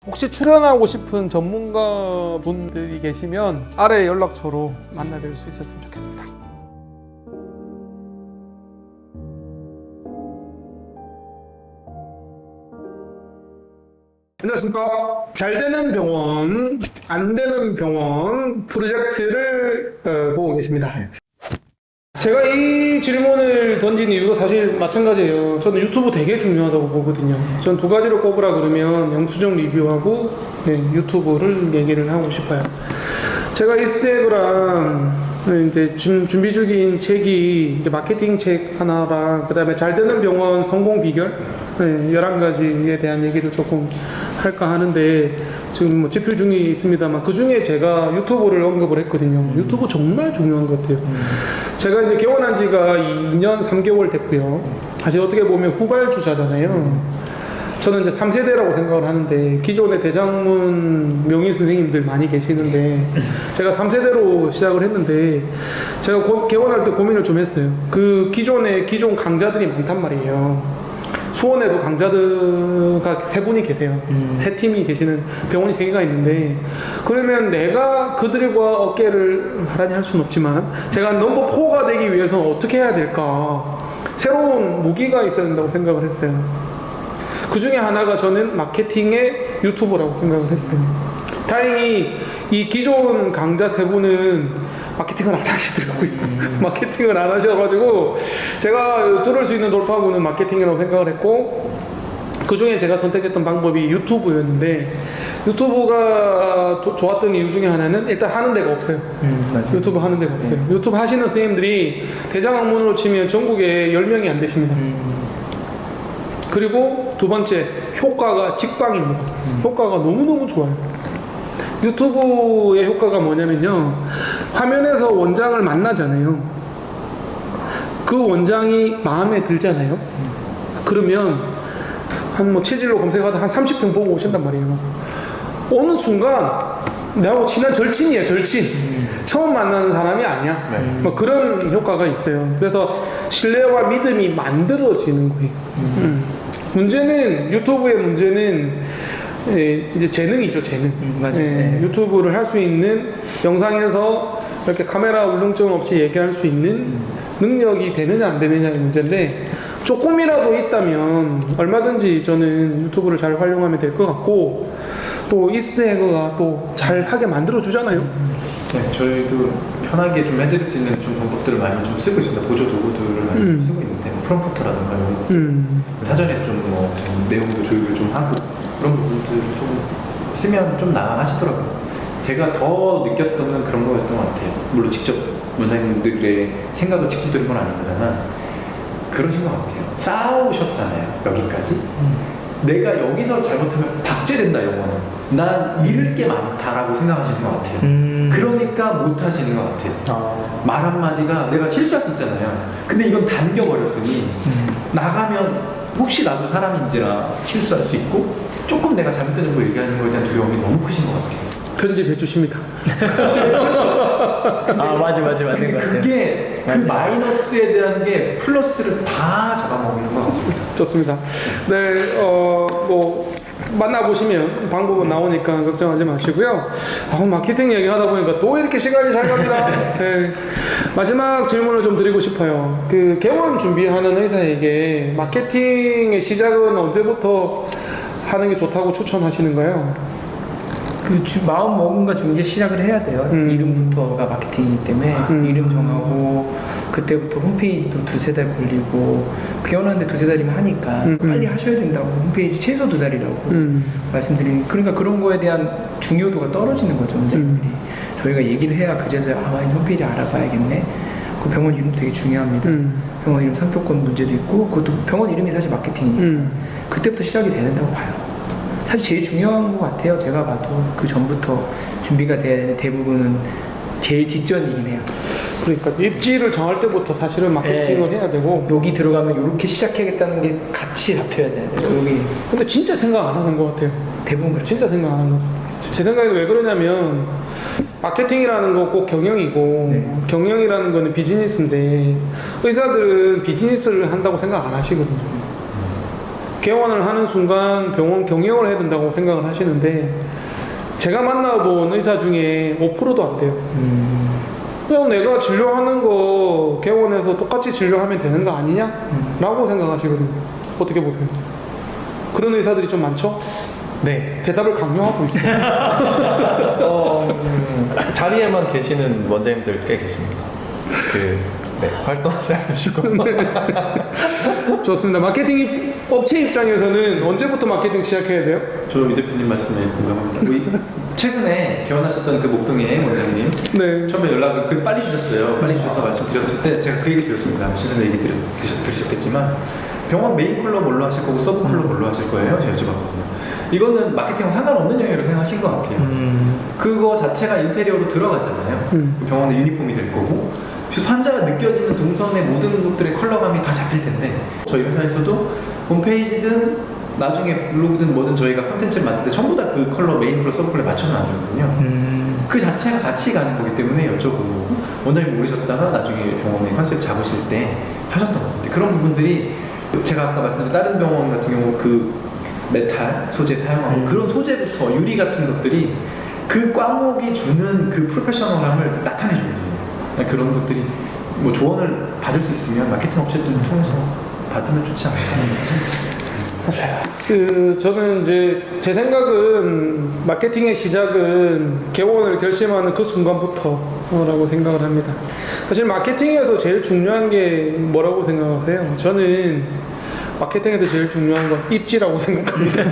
혹시 출연하고 싶은 전문가 분들이 계시면 아래 연락처로 만나뵐 수 있었으면 좋겠습니다. 안녕하십니까. 잘 되는 병원, 안 되는 병원 프로젝트를 보고 계십니다. 제가 이 질문을 던진 이유가 사실 마찬가지예요. 저는 유튜브 되게 중요하다고 보거든요. 전 두 가지를 꼽으라 그러면 영수증 리뷰하고 유튜브를 얘기를 하고 싶어요. 제가 이스테그랑 이제 준비 중인 책이 이제 마케팅 책 하나랑 그다음에 잘 되는 병원 성공 비결 11가지에 대한 얘기를 조금 할까 하는데 지금 뭐 집필 중에 있습니다만 그 중에 제가 유튜브를 언급을 했거든요. 유튜브 정말 중요한 것 같아요. 제가 이제 개원한 지가 2년 3개월 됐고요. 사실 어떻게 보면 후발주자잖아요. 저는 이제 3세대라고 생각을 하는데 기존의 대장문 명인 선생님들 많이 계시는데 제가 3세대로 시작을 했는데 제가 개원할 때 고민을 좀 했어요. 그 기존 강자들이 많단 말이에요. 수원에도 강자들가 3분이 계세요. 3팀이 계시는 병원이 3개가 있는데 그러면 내가 그들과 어깨를 나란히 할 수는 없지만 제가 넘버 4가 되기 위해서는 어떻게 해야 될까? 새로운 무기가 있어야 된다고 생각을 했어요. 그 중에 하나가 저는 마케팅의 유튜버라고 생각을 했어요. 다행히 이 기존 강자 3분은 마케팅을 안 하시더라고요. 마케팅을 안 하셔가지고 제가 뚫을 수 있는 돌파구는 마케팅이라고 생각을 했고 그 중에 제가 선택했던 방법이 유튜브였는데 유튜브가 좋았던 이유 중에 하나는 일단 하는 데가 없어요. 유튜브 하는 데가 없어요. 유튜브 하시는 선생님들이 대장학문으로 치면 전국에 10명이 안 되십니다. 그리고 두 번째 효과가 직방입니다. 효과가 너무너무 좋아요. 유튜브의 효과가 뭐냐면요, 화면에서 원장을 만나잖아요. 그 원장이 마음에 들잖아요. 그러면 한 뭐 체질로 검색하다 한 30평 보고 오신단 말이에요. 어느 순간 내하고 친한 절친이에요. 절친. 처음 만나는 사람이 아니야. 뭐 그런 효과가 있어요. 그래서 신뢰와 믿음이 만들어지는 거예요. 문제는 유튜브의 문제는 이제 재능이죠, 재능. 맞아요. 유튜브를 할 수 있는 영상에서 이렇게 카메라 울렁증 없이 얘기할 수 있는 능력이 되느냐 안 되느냐의 문제인데 조금이라도 있다면 얼마든지 저는 유튜브를 잘 활용하면 될 것 같고 또 이스트에그가 또 잘 하게 만들어 주잖아요. 네, 저희도 편하게 좀 해드릴 수 있는 좀 방법들을 많이 좀 쓰고 있습니다. 보조 도구들을 많이 쓰고 있는데 프롬프트라든가 사전에 좀 뭐 내용도 조율을 좀 하고 그런 부분들을 좀 쓰면 좀 나아하시더라고요. 제가 더 느꼈던 건 그런 거였던 것 같아요. 물론 직접 원장님들의 생각을 직접 들은 건 아닙니다만 그러신 것 같아요. 싸우셨잖아요, 여기까지. 내가 여기서 잘못하면 박제된다, 영어는. 난 잃을 게 많다라고 생각하시는 것 같아요. 그러니까 못 하시는 것 같아요. 말 한마디가 내가 실수할 수 있잖아요. 근데 이건 담겨버렸으니 나가면 혹시 나도 사람인지라 실수할 수 있고 조금 내가 잘못된 정보 얘기하는 거에 대한 두려움이 너무 크신 것 같아요. 편집해 주십니다. 맞아 맞는 것 같아요. 그게 그 마이너스에 대한 게 플러스를 다 잡아먹는 것 같습니다. 좋습니다. 네, 뭐 만나보시면 방법은 나오니까 걱정하지 마시고요. 마케팅 얘기하다 보니까 또 이렇게 시간이 잘 갑니다. 네. 마지막 질문을 좀 드리고 싶어요. 그 개원 준비하는 의사에게 마케팅의 시작은 언제부터 하는 게 좋다고 추천하시는가요? 마음 먹은가 중에 시작을 해야 돼요. 이름부터가 마케팅이기 때문에 이름 정하고 그때부터 홈페이지도 2-3달 걸리고 개원하는데 2-3달이면 하니까 빨리 하셔야 된다고 홈페이지 최소 2달이라고 말씀드리는, 그러니까 그런 거에 대한 중요도가 떨어지는 거죠, 원장님들이. 저희가 얘기를 해야 그제서야 홈페이지 알아봐야겠네. 그 병원 이름 되게 중요합니다. 병원 이름 상표권 문제도 있고 그것도 병원 이름이 사실 마케팅이니까 그때부터 시작이 된다고 봐요. 사실 제일 중요한 것 같아요. 제가 봐도 그 전부터 준비가 된 대부분은 제일 뒷전이긴 해요. 그러니까 입지를 정할 때부터 사실은 마케팅을 해야 되고 여기 들어가면 이렇게 시작해야겠다는 게 같이 잡혀야 돼요. 여기. 근데 진짜 생각 안 하는 것 같아요. 대부분 그렇죠. 진짜 생각 안 하는 것 같아요. 제 생각에는 왜 그러냐면 마케팅이라는 거 꼭 경영이고 네. 경영이라는 거는 비즈니스인데 의사들은 비즈니스를 한다고 생각 안 하시거든요. 개원을 하는 순간 병원 경영을 해야 된다고 생각을 하시는데 제가 만나본 의사 중에 5%도 안 돼요. 그냥 내가 진료하는 거 개원에서 똑같이 진료하면 되는 거 아니냐? 라고 생각하시거든요. 어떻게 보세요? 그런 의사들이 좀 많죠? 네. 대답을 강요하고 있어요. 자리에만 계시는 원장님들 꽤 계십니다. 네, 활동하지 않으시고. 좋습니다. 마케팅 업체 입장에서는 언제부터 마케팅 시작해야 돼요? 저 이 대표님 말씀에 공감합니다. 우리 최근에 개원하셨던 그 목동의 원장님 네. 처음에 연락을 빨리 주셨어요. 빨리 주셔서 말씀드렸을 때 제가 그 얘기 드렸습니다. 최근에 얘기 들으셨겠지만 병원 메인 컬러 뭘로 하실 거고 서브 컬러 뭘로 하실 거예요? 제가 여쭤봤거든요. 이거는 마케팅과 상관없는 영역으로 생각하신 것 같아요. 그거 자체가 인테리어로 들어가잖아요. 그 병원의 유니폼이 될 거고 환자가 느껴지는 동선의 모든 것들의 컬러감이 다 잡힐 텐데 저희 회사에서도 홈페이지든 나중에 블로그든 뭐든 저희가 콘텐츠를 만들 때 전부 다 그 컬러 메인 컬러 서브 컬러에 맞춰서 만들거든요. 그 자체가 같이 가는 거기 때문에 여쭤보고 원장님 모르셨다가 나중에 병원의 컨셉 잡으실 때 하셨던 것 같아요. 그런 부분들이 제가 아까 말씀드린 다른 병원 같은 경우 그 메탈 소재 사용하고 그런 소재부터 유리 같은 것들이 그 과목이 주는 그 프로페셔널함을 나타내 주거든요. 그런 것들이 뭐 조언을 받을 수 있으면 마케팅 업체들을 통해서 받으면 좋지 않을까. 맞아요. 저는 이제 제 생각은 마케팅의 시작은 개원을 결심하는 그 순간부터라고 생각을 합니다. 사실 마케팅에서 제일 중요한 게 뭐라고 생각하세요? 저는 마케팅에서 제일 중요한 건 입지라고 생각합니다.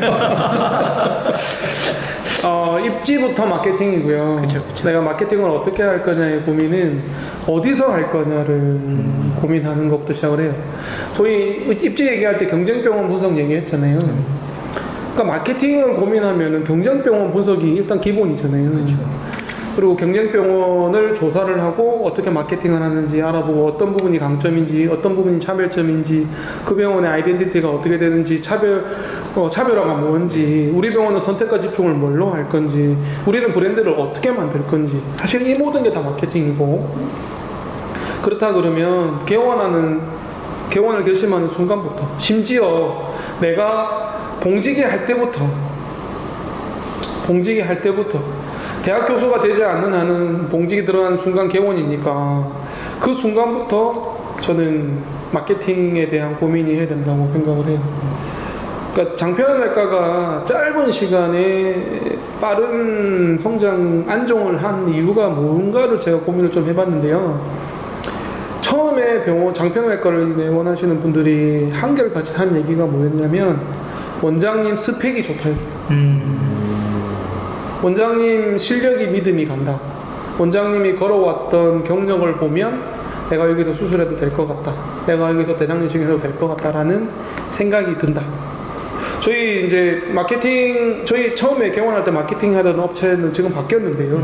입지부터 마케팅이고요. 그쵸. 내가 마케팅을 어떻게 할 거냐의 고민은 어디서 할 거냐를 고민하는 것부터 시작을 해요. 소위 입지 얘기할 때 경쟁병원 분석 얘기했잖아요. 그러니까 마케팅을 고민하면 경쟁병원 분석이 일단 기본이잖아요. 그리고 경쟁병원을 조사를 하고 어떻게 마케팅을 하는지 알아보고 어떤 부분이 강점인지 어떤 부분이 차별점인지 그 병원의 아이덴티티가 어떻게 되는지 차별화가 뭔지 우리 병원은 선택과 집중을 뭘로 할 건지 우리는 브랜드를 어떻게 만들 건지 사실 이 모든 게 다 마케팅이고 그렇다 그러면 개원을 결심하는 순간부터 심지어 내가 봉지기 할 때부터 대학 교수가 되지 않는 한은 봉직이 들어가는 순간 개원이니까 그 순간부터 저는 마케팅에 대한 고민이 해야 된다고 생각을 해요. 그러니까 장편외과가 짧은 시간에 빠른 성장 안정을 한 이유가 뭔가를 제가 고민을 좀 해봤는데요. 처음에 장편외과를 내원하시는 분들이 한결같이 한 얘기가 뭐였냐면 원장님 스펙이 좋다 했어요. 원장님 실력이 믿음이 간다. 원장님이 걸어왔던 경력을 보면 내가 여기서 수술해도 될 것 같다. 내가 여기서 대장내시 해도 될 것 같다라는 생각이 든다. 저희 이제 저희 처음에 개원할 때 마케팅 하던 업체는 지금 바뀌었는데요.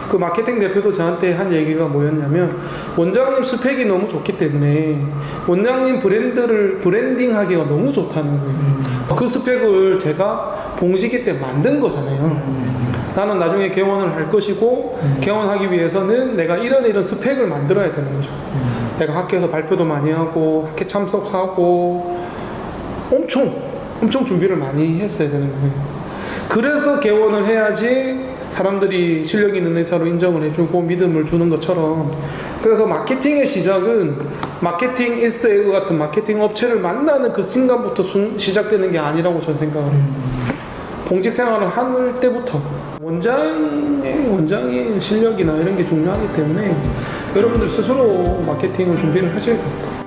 그 마케팅 대표도 저한테 한 얘기가 뭐였냐면 원장님 스펙이 너무 좋기 때문에 원장님 브랜드를 브랜딩하기가 너무 좋다는 거예요. 그 스펙을 제가 봉시기 때 만든 거잖아요. 나는 나중에 개원을 할 것이고 개원하기 위해서는 내가 이런 스펙을 만들어야 되는 거죠. 내가 학교에서 발표도 많이 하고 학회 참석하고 엄청 준비를 많이 했어야 되는 거예요. 그래서 개원을 해야지 사람들이 실력 있는 의사로 인정을 해주고 믿음을 주는 것처럼 그래서 마케팅의 시작은 마케팅 이스트에그 같은 마케팅 업체를 만나는 그 순간부터 시작되는 게 아니라고 저는 생각을 해요. 봉직 생활을 할 때부터 원장의 실력이나 이런 게 중요하기 때문에 여러분들 스스로 마케팅을 준비를 하셔야 됩니다.